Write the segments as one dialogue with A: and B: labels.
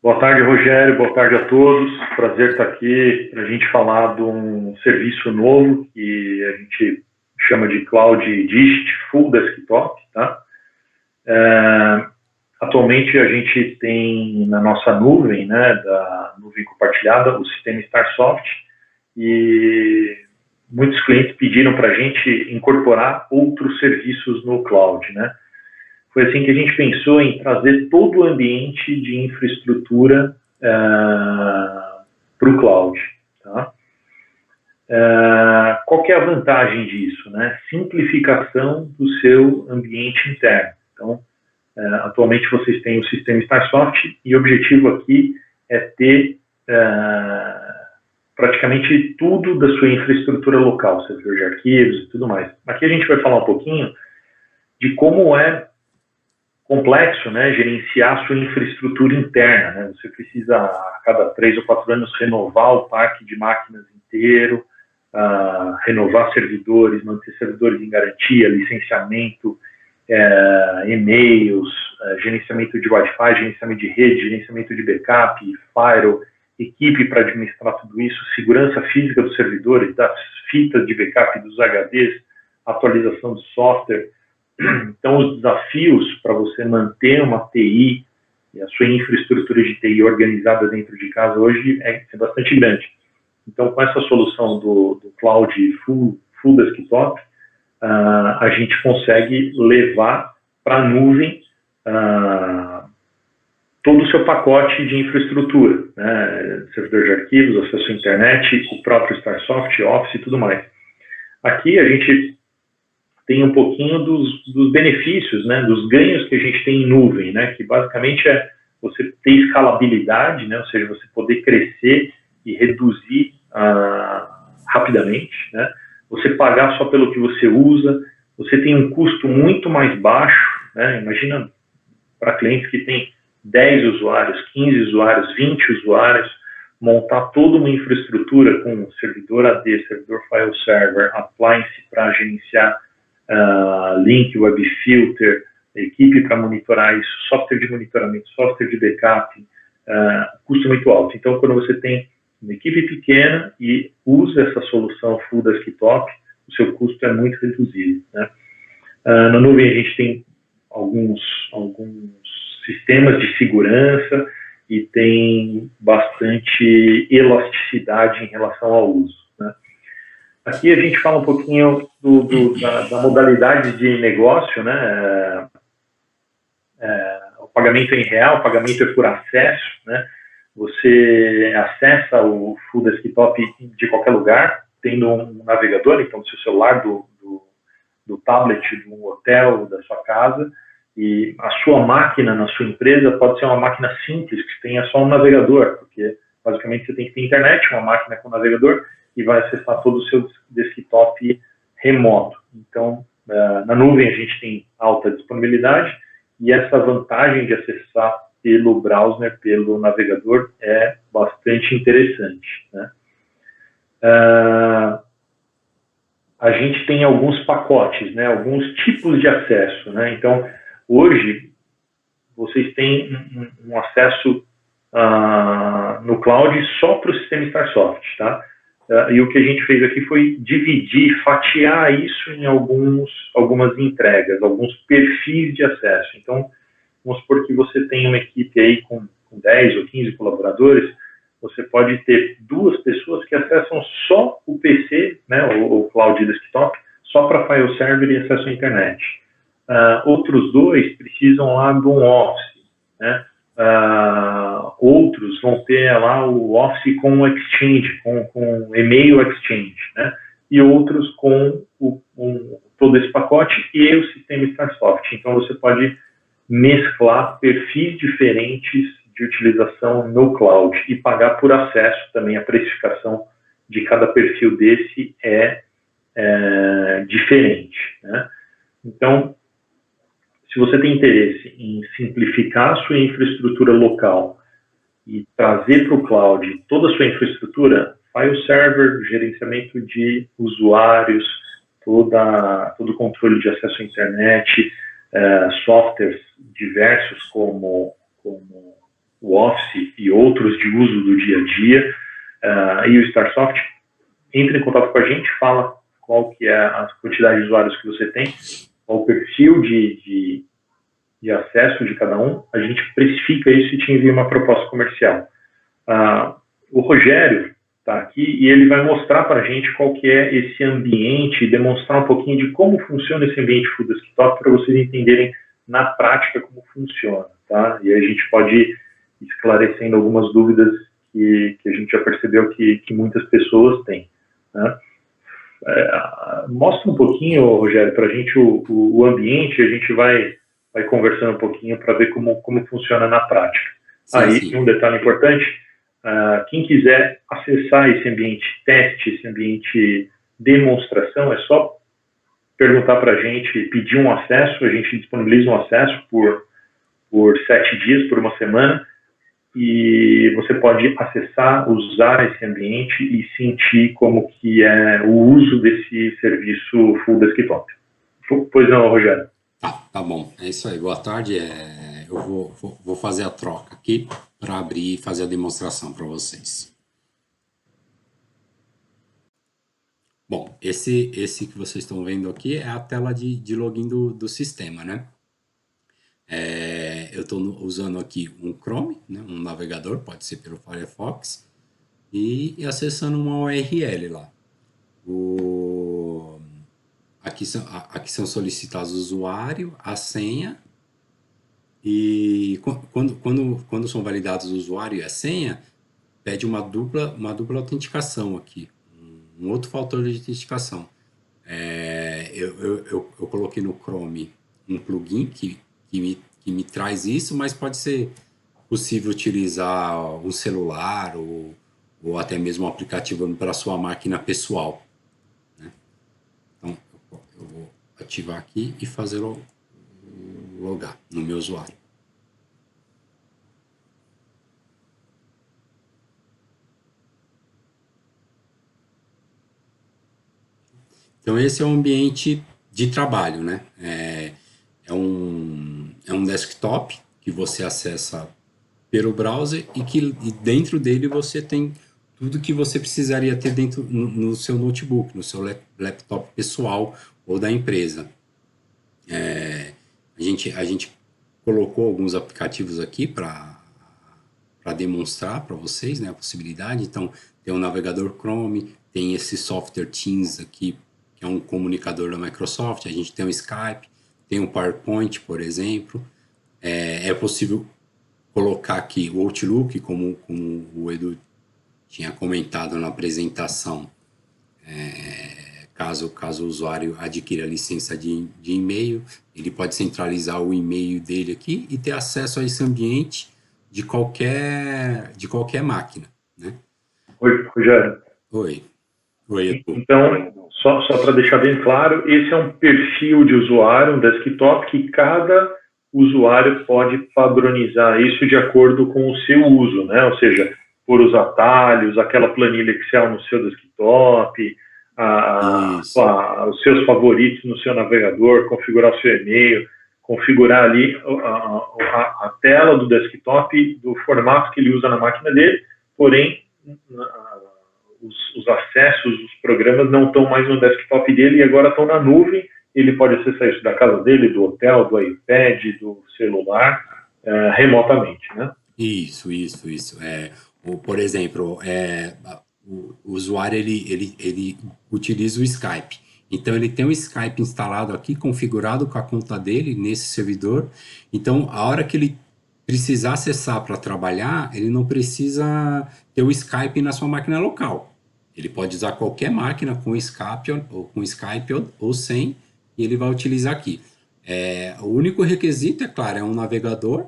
A: Boa tarde, Rogério. Boa tarde a todos. Prazer estar aqui para a gente falar de um serviço novo que a gente chama de Cloud Dist Full Desktop. Tá? Atualmente a gente tem na nossa nuvem, né, da nuvem compartilhada, o sistema Starsoft, e muitos clientes pediram para a gente incorporar outros serviços no cloud, né? Foi assim que a gente pensou em trazer todo o ambiente de infraestrutura para o cloud. Tá? Qual que é a vantagem disso? Né? Simplificação do seu ambiente interno. Então, atualmente vocês têm o sistema Starsoft e o objetivo aqui é ter praticamente tudo da sua infraestrutura local, servidor de arquivos e tudo mais. Aqui a gente vai falar um pouquinho de como é complexo, né, gerenciar a sua infraestrutura interna, né? Você precisa, a cada 3 ou 4 anos, renovar o parque de máquinas inteiro, renovar servidores, manter servidores em garantia, licenciamento, e-mails, gerenciamento de Wi-Fi, gerenciamento de rede, gerenciamento de backup, firewall, equipe para administrar tudo isso, segurança física dos servidores, das fitas de backup dos HDs, atualização do software. Então, os desafios para você manter uma TI e a sua infraestrutura de TI organizada dentro de casa hoje é bastante grande. Então, com essa solução do Cloud Full Desktop, a gente consegue levar para a nuvem todo o seu pacote de infraestrutura, né? Servidor de arquivos, acesso à internet, o próprio Starsoft, Office e tudo mais. Aqui a gente tem um pouquinho dos benefícios, né, dos ganhos que a gente tem em nuvem, né, que basicamente é você ter escalabilidade, né, ou seja, você poder crescer e reduzir rapidamente, né, você pagar só pelo que você usa, você tem um custo muito mais baixo, né, imagina para clientes que têm 10 usuários, 15 usuários, 20 usuários, montar toda uma infraestrutura com servidor AD, servidor file server, appliance para gerenciar link, web filter, equipe para monitorar isso, software de monitoramento, software de backup, custo muito alto. Então, quando você tem uma equipe pequena e usa essa solução Full Desktop, o seu custo é muito reduzido. Né? Na nuvem a gente tem alguns sistemas de segurança e tem bastante elasticidade em relação ao uso. Né? Aqui a gente fala um pouquinho da modalidade de negócio, né? O pagamento é em real, o pagamento é por acesso, né? Você acessa o Full Desktop de qualquer lugar, tendo um navegador, então do seu celular, do tablet, de um hotel, da sua casa, e a sua máquina na sua empresa pode ser uma máquina simples, que tenha só um navegador, porque basicamente você tem que ter internet, uma máquina com navegador, e vai acessar todo o seu desktop remoto. Então, na nuvem a gente tem alta disponibilidade e essa vantagem de acessar pelo browser, pelo navegador, é bastante interessante. Né? A gente tem alguns pacotes, né? Alguns tipos de acesso. Né? Então, hoje, vocês têm um acesso no cloud só para o sistema Starsoft, tá? E o que a gente fez aqui foi dividir, fatiar isso em algumas entregas, alguns perfis de acesso. Então, vamos supor que você tem uma equipe aí com 10 ou 15 colaboradores, você pode ter 2 pessoas que acessam só o PC, né, o Cloud Desktop, só para file server e acesso à internet. Outros 2 precisam lá de um Office, né? Outros vão ter lá o Office com o Exchange, com e-mail Exchange, né? E outros com todo esse pacote e o sistema Starsoft. Então, você pode mesclar perfis diferentes de utilização no cloud e pagar por acesso também. A precificação de cada perfil desse é diferente, né? Então, se você tem interesse em simplificar a sua infraestrutura local e trazer para o cloud toda a sua infraestrutura, file server, gerenciamento de usuários, todo o controle de acesso à internet, softwares diversos como o Office e outros de uso do dia a dia, e o Starsoft, entre em contato com a gente, fala qual que é a quantidade de usuários que você tem, qual o perfil de acesso de cada um, a gente precifica isso e te envia uma proposta comercial. O Rogério está aqui e ele vai mostrar para a gente qual que é esse ambiente, demonstrar um pouquinho de como funciona esse ambiente Full Desktop para vocês entenderem na prática como funciona, tá? E aí a gente pode ir esclarecendo algumas dúvidas que a gente já percebeu que muitas pessoas têm, né? Mostra um pouquinho, Rogério, para a gente o ambiente, a gente vai conversando um pouquinho para ver como funciona na prática. Sim. Um detalhe importante, quem quiser acessar esse ambiente teste, esse ambiente demonstração, é só perguntar para a gente, pedir um acesso, a gente disponibiliza um acesso por 7 dias, por uma semana, e você pode acessar, usar esse ambiente e sentir como que é o uso desse serviço Full Desktop. Pois não, Rogério?
B: Tá bom, é isso aí. Boa tarde. Eu vou fazer a troca aqui para abrir e fazer a demonstração para vocês. Bom, esse que vocês estão vendo aqui é a tela de login do sistema, né? Eu estou usando aqui um Chrome, né, um navegador, pode ser pelo Firefox, e acessando uma URL lá. Aqui são solicitados o usuário, a senha, e quando são validados o usuário e a senha, pede uma dupla autenticação aqui, um outro fator de autenticação. Eu coloquei no Chrome um plugin que me traz isso, mas pode ser possível utilizar um celular ou até mesmo um aplicativo para a sua máquina pessoal, né? Então, eu vou ativar aqui e fazer o logar no meu usuário. Então, esse é o ambiente de trabalho, né? É um desktop que você acessa pelo browser e dentro dele você tem tudo que você precisaria ter dentro no seu notebook, no seu laptop pessoal ou da empresa. A gente colocou alguns aplicativos aqui para demonstrar para vocês, né, a possibilidade. Então, tem o navegador Chrome, tem esse software Teams aqui, que é um comunicador da Microsoft, a gente tem o Skype, tem o PowerPoint, por exemplo. É possível colocar aqui o Outlook, como o Edu tinha comentado na apresentação, caso o usuário adquira a licença de e-mail, ele pode centralizar o e-mail dele aqui e ter acesso a esse ambiente de qualquer máquina, né?
A: Oi, Rogério.
B: Oi, Edu.
A: Então, só para deixar bem claro, esse é um perfil de usuário, um desktop, que cada usuário pode padronizar isso de acordo com o seu uso, né? Ou seja, por os atalhos, aquela planilha Excel no seu desktop, os seus favoritos no seu navegador, configurar o seu e-mail, configurar ali a tela do desktop do formato que ele usa na máquina dele, porém os acessos, os programas não estão mais no desktop dele e agora estão na nuvem. Ele pode acessar isso da casa dele, do hotel, do iPad, do celular, remotamente, né?
B: Isso. Por exemplo, o usuário ele utiliza o Skype. Então, ele tem o Skype instalado aqui, configurado com a conta dele nesse servidor. Então, a hora que ele precisar acessar para trabalhar, ele não precisa ter o Skype na sua máquina local. Ele pode usar qualquer máquina com Skype ou sem, e ele vai utilizar aqui. O único requisito, é claro, é um navegador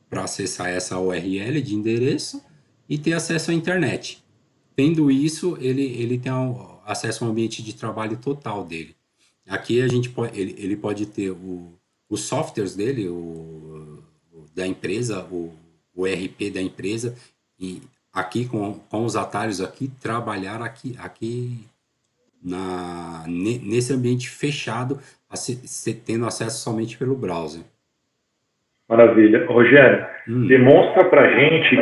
B: para acessar essa URL de endereço e ter acesso à internet. Tendo isso, ele tem acesso ao ambiente de trabalho total dele. Aqui ele pode ter os softwares dele, da empresa, o ERP da empresa, e aqui com os atalhos aqui, trabalhar aqui nesse ambiente fechado, tendo acesso somente pelo browser.
A: Maravilha. Rogério, demonstra para a gente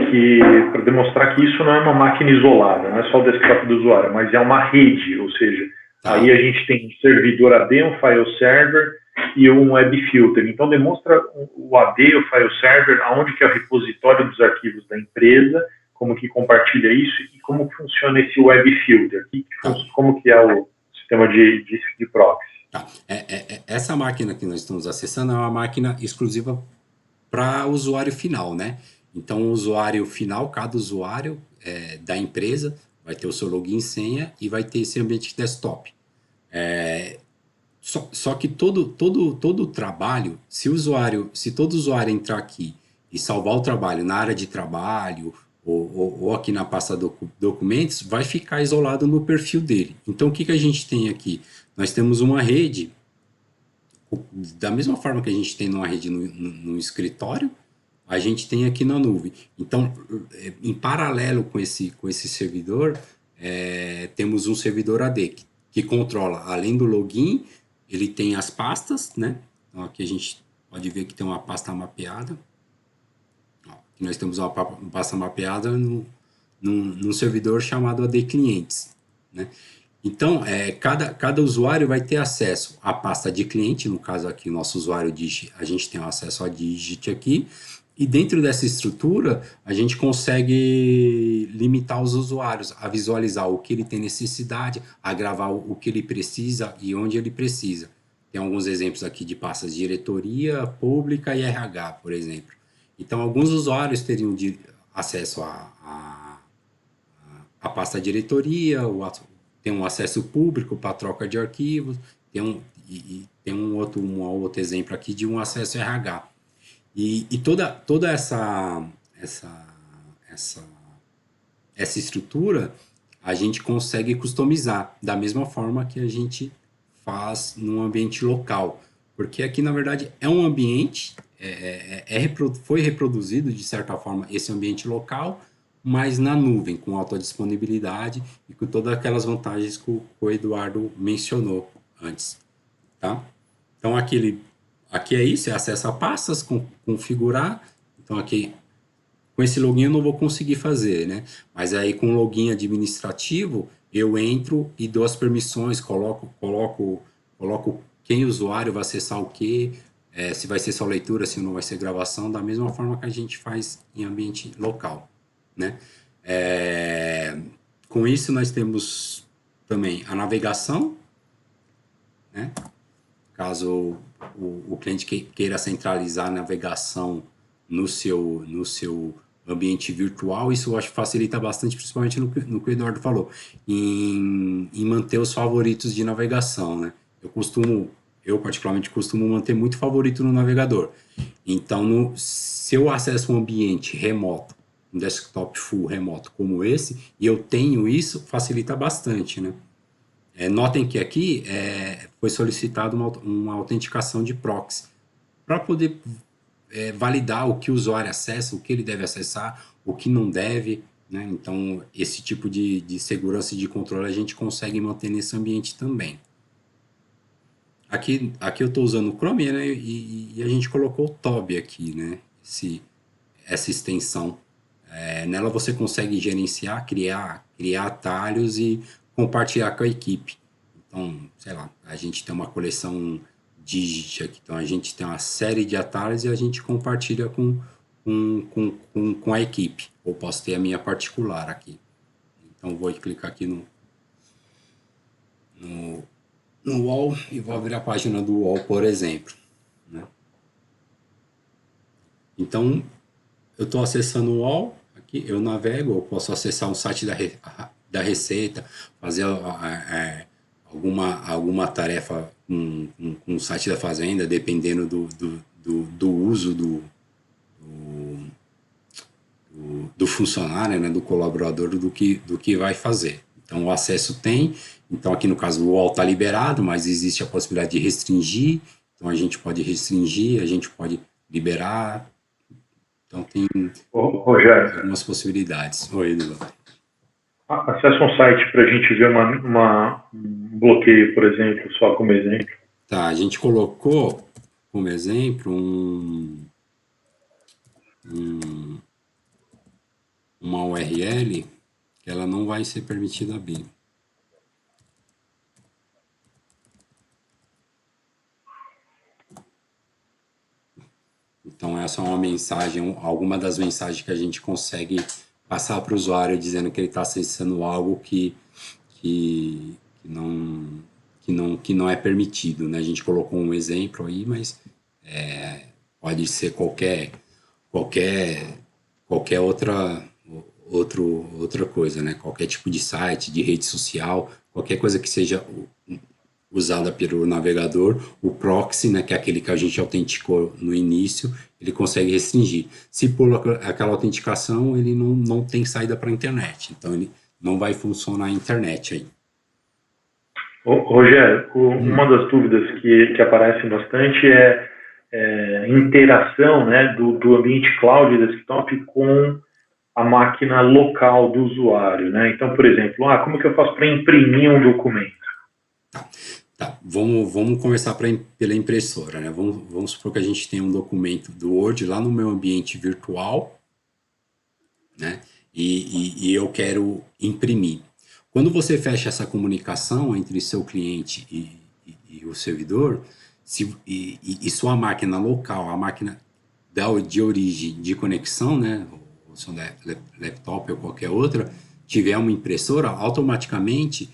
A: para demonstrar que isso não é uma máquina isolada, não é só o desktop do usuário, mas é uma rede, ou seja, aí a gente tem um servidor AD, um file server e um web filter. Então demonstra o AD, o file server, aonde que é o repositório dos arquivos da empresa, como que compartilha isso e como funciona esse web filter, como que é o sistema de proxy.
B: Tá. Essa máquina que nós estamos acessando é uma máquina exclusiva para usuário final, né? Então, o usuário final, cada usuário da empresa vai ter o seu login e senha e vai ter esse ambiente desktop. Só que todo o trabalho, se todo usuário entrar aqui e salvar o trabalho na área de trabalho ou aqui na pasta documentos, vai ficar isolado no perfil dele. Então, o que a gente tem aqui? Nós temos uma rede, da mesma forma que a gente tem numa rede no escritório, a gente tem aqui na nuvem. Então, em paralelo com esse servidor, temos um servidor AD que controla, além do login, ele tem as pastas, né? Então, aqui a gente pode ver que tem uma pasta mapeada. Aqui nós temos uma pasta mapeada num servidor chamado AD Clientes, né? Então, cada usuário vai ter acesso à pasta de cliente, no caso aqui, o nosso usuário Digit, a gente tem acesso a Digit aqui, e dentro dessa estrutura, a gente consegue limitar os usuários a visualizar o que ele tem necessidade, a gravar o que ele precisa e onde ele precisa. Tem alguns exemplos aqui de pastas de diretoria, pública e RH, por exemplo. Então, alguns usuários teriam acesso à pasta diretoria, tem um acesso público para troca de arquivos, tem um outro exemplo aqui de um acesso RH. E toda essa estrutura a gente consegue customizar da mesma forma que a gente faz num ambiente local. Porque aqui, na verdade, é um ambiente, foi reproduzido, de certa forma, esse ambiente local, mas na nuvem, com alta disponibilidade e com todas aquelas vantagens que o Eduardo mencionou antes. Tá? Então, aqui é isso, é acesso a pastas, configurar. Então, aqui, com esse login eu não vou conseguir fazer, né? Mas aí, com o login administrativo, eu entro e dou as permissões, coloco quem usuário vai acessar o quê, se vai ser só leitura, se não vai ser gravação, da mesma forma que a gente faz em ambiente local, né? Com isso, nós temos também a navegação, né? Caso o cliente queira centralizar a navegação no seu ambiente virtual, isso eu acho que facilita bastante, principalmente no que o Eduardo falou, em manter os favoritos de navegação, né? Eu particularmente costumo manter muito favorito no navegador. Então, se eu acesso um ambiente remoto, um desktop full remoto como esse, e eu tenho isso, facilita bastante, né? Notem que aqui foi solicitada uma autenticação de proxy para poder validar o que o usuário acessa, o que ele deve acessar, o que não deve, né? Então, esse tipo de segurança e de controle a gente consegue manter nesse ambiente também. Aqui eu estou usando o Chrome, né? E a gente colocou o Toby aqui, né? Essa extensão. Nela você consegue gerenciar, criar atalhos e compartilhar com a equipe. Então, sei lá, a gente tem uma coleção Digit aqui, então a gente tem uma série de atalhos e a gente compartilha com a equipe. Ou posso ter a minha particular aqui. Então, vou clicar aqui no UOL e vou abrir a página do UOL, por exemplo, né? Então, eu estou acessando o UOL, aqui eu navego, eu posso acessar um site da Receita, fazer alguma tarefa com o site da Fazenda, dependendo do uso do funcionário, né, do colaborador, do que vai fazer. Então, o acesso tem. Então, aqui no caso, o UOL está liberado, mas existe a possibilidade de restringir. Então, a gente pode restringir, a gente pode liberar. Então, tem algumas possibilidades. Oi, Eduardo.
A: Acessa um site para a gente ver um bloqueio, por exemplo, só como exemplo.
B: Tá, a gente colocou como exemplo um- uma URL que ela não vai ser permitida abrir. Então, essa é uma mensagem, alguma das mensagens que a gente consegue passar para o usuário dizendo que ele está acessando algo que, que, não, que não é permitido, né? A gente colocou um exemplo aí, mas pode ser qualquer, qualquer outra coisa, né? Qualquer tipo de site, de rede social, qualquer coisa que seja usada pelo navegador, o proxy, né, que é aquele que a gente autenticou no início, ele consegue restringir. Se pula aquela autenticação, ele não tem saída para a internet, então ele não vai funcionar a internet aí.
A: Rogério, uma das dúvidas que aparecem bastante é interação, né, do ambiente cloud e desktop com a máquina local do usuário, né? Então, por exemplo, como que eu faço para imprimir um documento?
B: Tá, vamos começar pela impressora, né? Vamos supor que a gente tem um documento do Word lá no meu ambiente virtual, né? E eu quero imprimir. Quando você fecha essa comunicação entre seu cliente e o servidor, e sua máquina local, a máquina de origem de conexão, né? O seu laptop ou qualquer outra, tiver uma impressora, automaticamente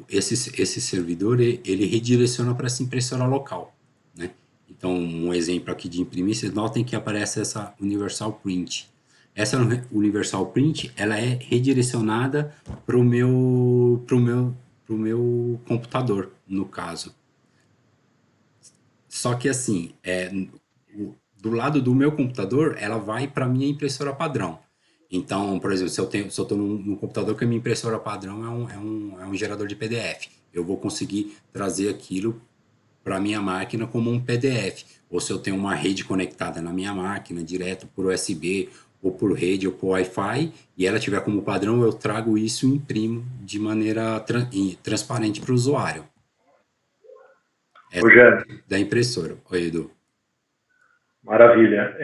B: esse servidor ele redireciona para essa impressora local, né? Então, um exemplo aqui de imprimir, vocês notem que aparece essa Universal Print. Essa Universal Print, ela é redirecionada para o pro meu computador, no caso. Só que assim, do lado do meu computador, ela vai para minha impressora padrão. Então, por exemplo, se eu estou num computador que a minha impressora padrão é um gerador de PDF, eu vou conseguir trazer aquilo para minha máquina como um PDF. Ou se eu tenho uma rede conectada na minha máquina, direto por USB, ou por rede, ou por Wi-Fi, e ela tiver como padrão, eu trago isso e imprimo de maneira transparente para o usuário. Essa
A: Rogério,
B: da impressora. Oi, Edu.
A: maravilha.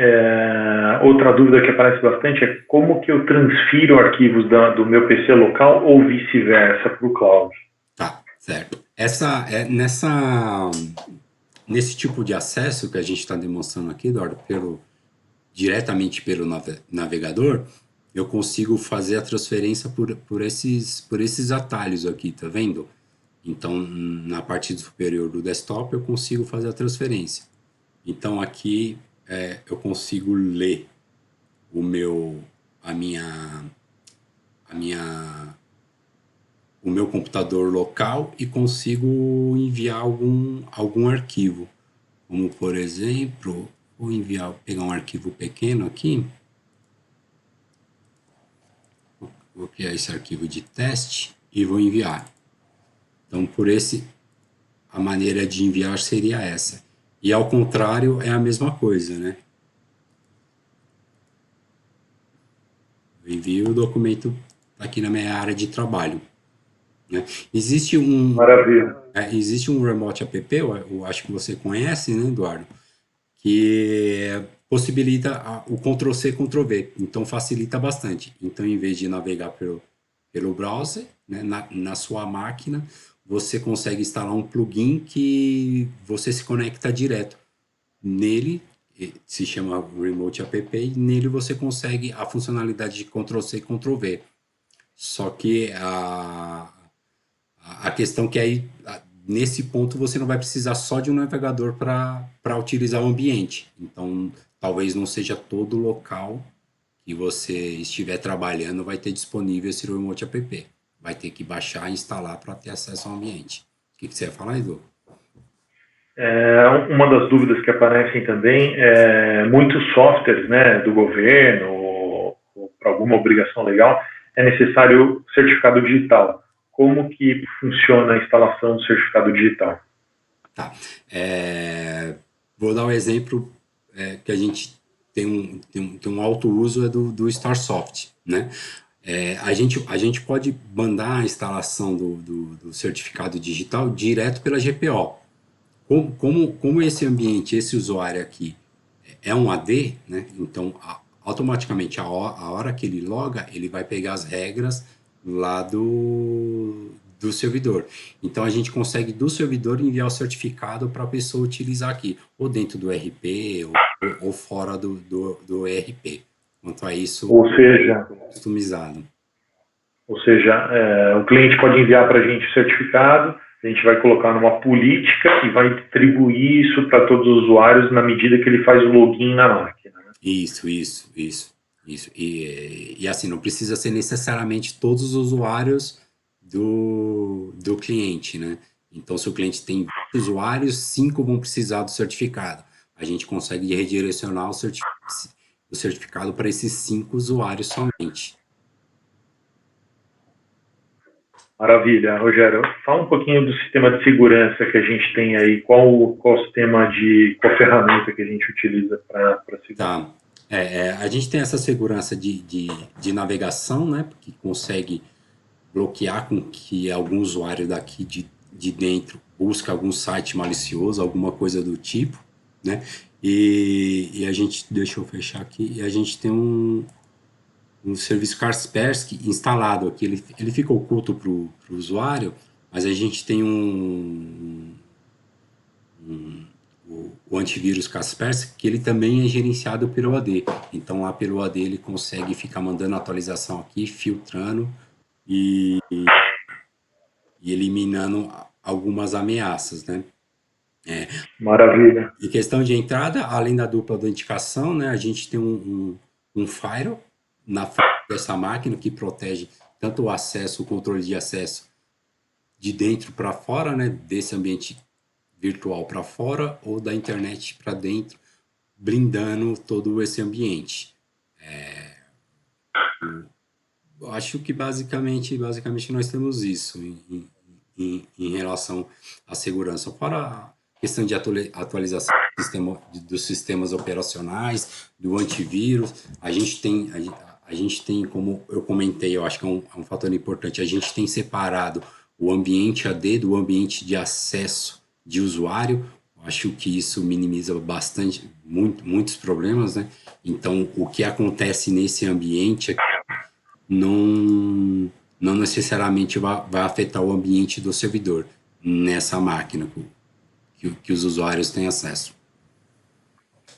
A: Outra dúvida que aparece bastante é como que eu transfiro arquivos do meu PC local ou vice-versa para o cloud?
B: Tá, certo. Nesse tipo de acesso que a gente está demonstrando aqui, Eduardo, diretamente pelo navegador, eu consigo fazer a transferência por esses atalhos aqui, tá vendo? Então, na parte superior do desktop, eu consigo fazer a transferência. Então, aqui eu consigo ler o meu, a minha, a minha, o meu computador local e consigo enviar algum arquivo. Como, por exemplo, pegar um arquivo pequeno aqui, vou criar esse arquivo de teste e vou enviar. Então, a maneira de enviar seria essa. E ao contrário, é a mesma coisa, né? Eu envio o documento aqui na minha área de trabalho, né?
A: Maravilha.
B: Existe um Remote App, eu acho que você conhece, né, Eduardo? Que possibilita o Ctrl+C, Ctrl+V. Então, facilita bastante. Então, em vez de navegar pelo browser, né, na sua máquina, você consegue instalar um plugin que você se conecta direto. Nele, se chama Remote App, e nele você consegue a funcionalidade de Ctrl+C, Ctrl+V. Só que a questão que aí, nesse ponto, você não vai precisar só de um navegador para utilizar o ambiente. Então, talvez não seja todo local que você estiver trabalhando vai ter disponível esse Remote App. Vai ter que baixar e instalar para ter acesso ao ambiente. O que você ia falar, Edu?
A: Uma das dúvidas que aparecem também é muitos softwares, né, do governo ou para alguma obrigação legal é necessário certificado digital. Como que funciona a instalação do certificado digital?
B: Tá. Vou dar um exemplo que a gente tem um alto uso do StarSoft, né? A gente pode mandar a instalação do certificado digital direto pela GPO. Como esse ambiente, esse usuário aqui, é um AD, né? Então, automaticamente, a hora que ele loga, ele vai pegar as regras lá do servidor. Então, a gente consegue do servidor enviar o certificado para a pessoa utilizar aqui, ou dentro do RP, ou fora do ERP. Quanto a isso,
A: Ou seja,
B: customizado.
A: o cliente pode enviar para a gente o certificado, a gente vai colocar numa política e vai distribuir isso para todos os usuários na medida que ele faz o login na máquina. Né?
B: Isso. E assim, não precisa ser necessariamente todos os usuários do cliente, né? Então, se o cliente tem 20 usuários, 5 vão precisar do certificado. A gente consegue redirecionar o certificado para esses 5 usuários somente.
A: Maravilha, Rogério. Fala um pouquinho do sistema de segurança que a gente tem aí. Qual qual ferramenta que a gente utiliza para seguir?
B: Tá. A gente tem essa segurança de navegação, né? Que consegue bloquear com que algum usuário daqui de dentro busque algum site malicioso, alguma coisa do tipo, né? E a gente, deixa eu fechar aqui, e a gente tem um serviço Kaspersky instalado aqui. Ele fica oculto para o usuário, mas a gente tem o antivírus Kaspersky, que ele também é gerenciado pelo AD. Então, lá pelo AD, ele consegue ficar mandando atualização aqui, filtrando e eliminando algumas ameaças, né?
A: Maravilha.
B: Em questão de entrada, além da dupla autenticação, né, a gente tem um firewall na frente dessa máquina que protege tanto o acesso, o controle de acesso de dentro para fora, né, desse ambiente virtual para fora ou da internet para dentro, blindando todo esse ambiente. Eu acho que basicamente nós temos isso em relação à segurança. Fora a questão de atualização dos sistemas operacionais, do antivírus, a gente tem, como eu comentei, eu acho que é um fator importante, a gente tem separado o ambiente AD do ambiente de acesso de usuário. Eu acho que isso minimiza bastante, muitos problemas, né? Então, o que acontece nesse ambiente não necessariamente vai afetar o ambiente do servidor nessa máquina que os usuários têm acesso.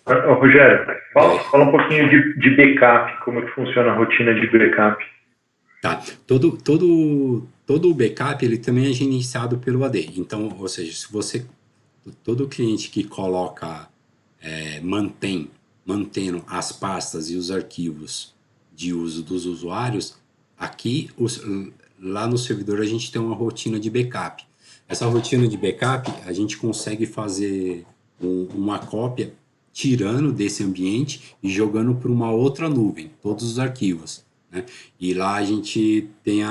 A: Rogério, fala um pouquinho de backup, como é que funciona a rotina de backup.
B: Tá. Todo o backup ele também é gerenciado pelo AD. Então, ou seja, todo cliente que coloca, mantendo as pastas e os arquivos de uso dos usuários, aqui lá no servidor a gente tem uma rotina de backup. Essa rotina de backup a gente consegue fazer uma cópia tirando desse ambiente e jogando para uma outra nuvem, todos os arquivos, né? E lá a gente tem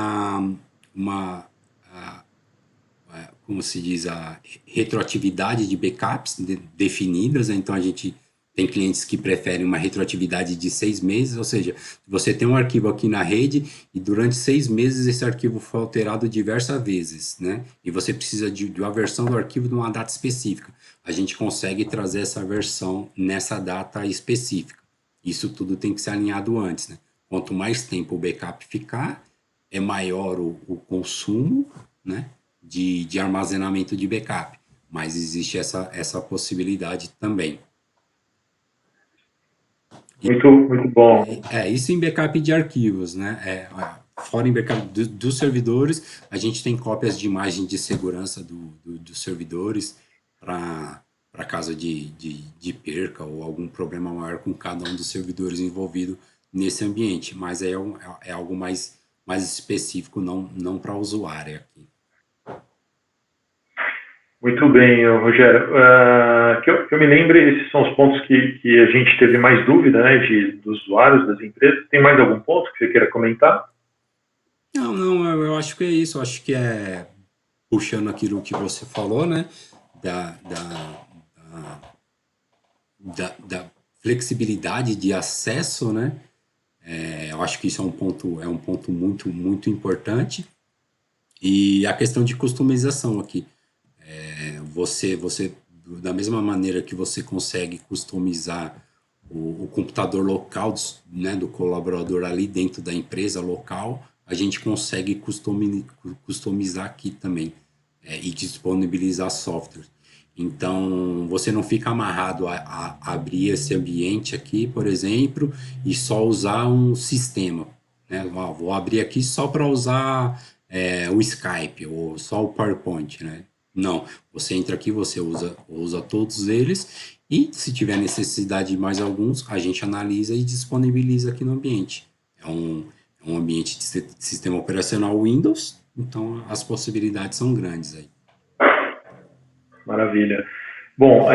B: como se diz, a retroatividade de backups definidas, né? Então a gente tem clientes que preferem uma retroatividade de 6 meses, ou seja, você tem um arquivo aqui na rede e durante 6 meses esse arquivo foi alterado diversas vezes, né? E você precisa de uma versão do arquivo de uma data específica. A gente consegue trazer essa versão nessa data específica. Isso tudo tem que ser alinhado antes, né? Quanto mais tempo o backup ficar, é maior o consumo, né, de armazenamento de backup. Mas existe essa possibilidade também.
A: Muito bom.
B: Isso em backup de arquivos, né? Fora em backup dos servidores, a gente tem cópias de imagem de segurança dos servidores para caso de perca ou algum problema maior com cada um dos servidores envolvido nesse ambiente. Mas é algo mais específico, não para o usuário aqui.
A: Muito bem, Rogério. Que eu me lembre, esses são os pontos que a gente teve mais dúvida, né, dos usuários, das empresas. Tem mais algum ponto que você queira comentar?
B: Não, eu acho que é isso. Eu acho que puxando aquilo que você falou, né, da flexibilidade de acesso, né? Eu acho que isso é um ponto muito importante. E a questão de customização aqui. Você, da mesma maneira que você consegue customizar o computador local, né, do colaborador ali dentro da empresa local, a gente consegue customizar aqui também, e disponibilizar software. Então, você não fica amarrado a abrir esse ambiente aqui, por exemplo, e só usar um sistema, né? Vou abrir aqui só para usar o Skype ou só o PowerPoint, né? Não, você entra aqui, você usa todos eles e se tiver necessidade de mais alguns, a gente analisa e disponibiliza aqui no ambiente. É um ambiente de sistema operacional Windows, então as possibilidades são grandes aí.
A: Maravilha. Bom,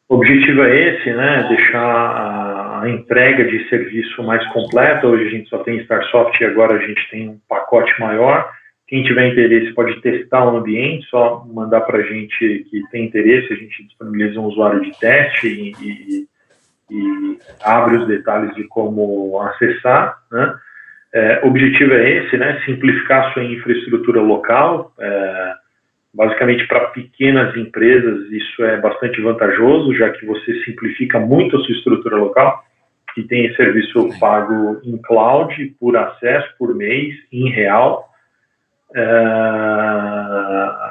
A: o objetivo é esse, né? Deixar a entrega de serviço mais completa. Hoje a gente só tem Starsoft e agora a gente tem um pacote maior. Quem tiver interesse pode testar o ambiente, só mandar para a gente que tem interesse, a gente disponibiliza um usuário de teste e abre os detalhes de como acessar, né? O objetivo é esse, né? Simplificar a sua infraestrutura local. Basicamente, para pequenas empresas, isso é bastante vantajoso, já que você simplifica muito a sua estrutura local e tem serviço pago em cloud, por acesso, por mês, em real.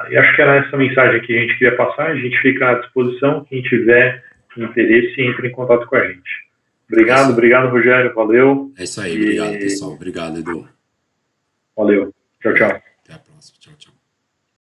A: E acho que era essa mensagem que a gente queria passar. A gente fica à disposição. Quem tiver interesse, entre em contato com a gente. Obrigado, Rogério. Valeu.
B: É isso aí, obrigado, pessoal. Obrigado, Edu.
A: Valeu. Tchau, tchau.
B: Até a próxima. Tchau, tchau.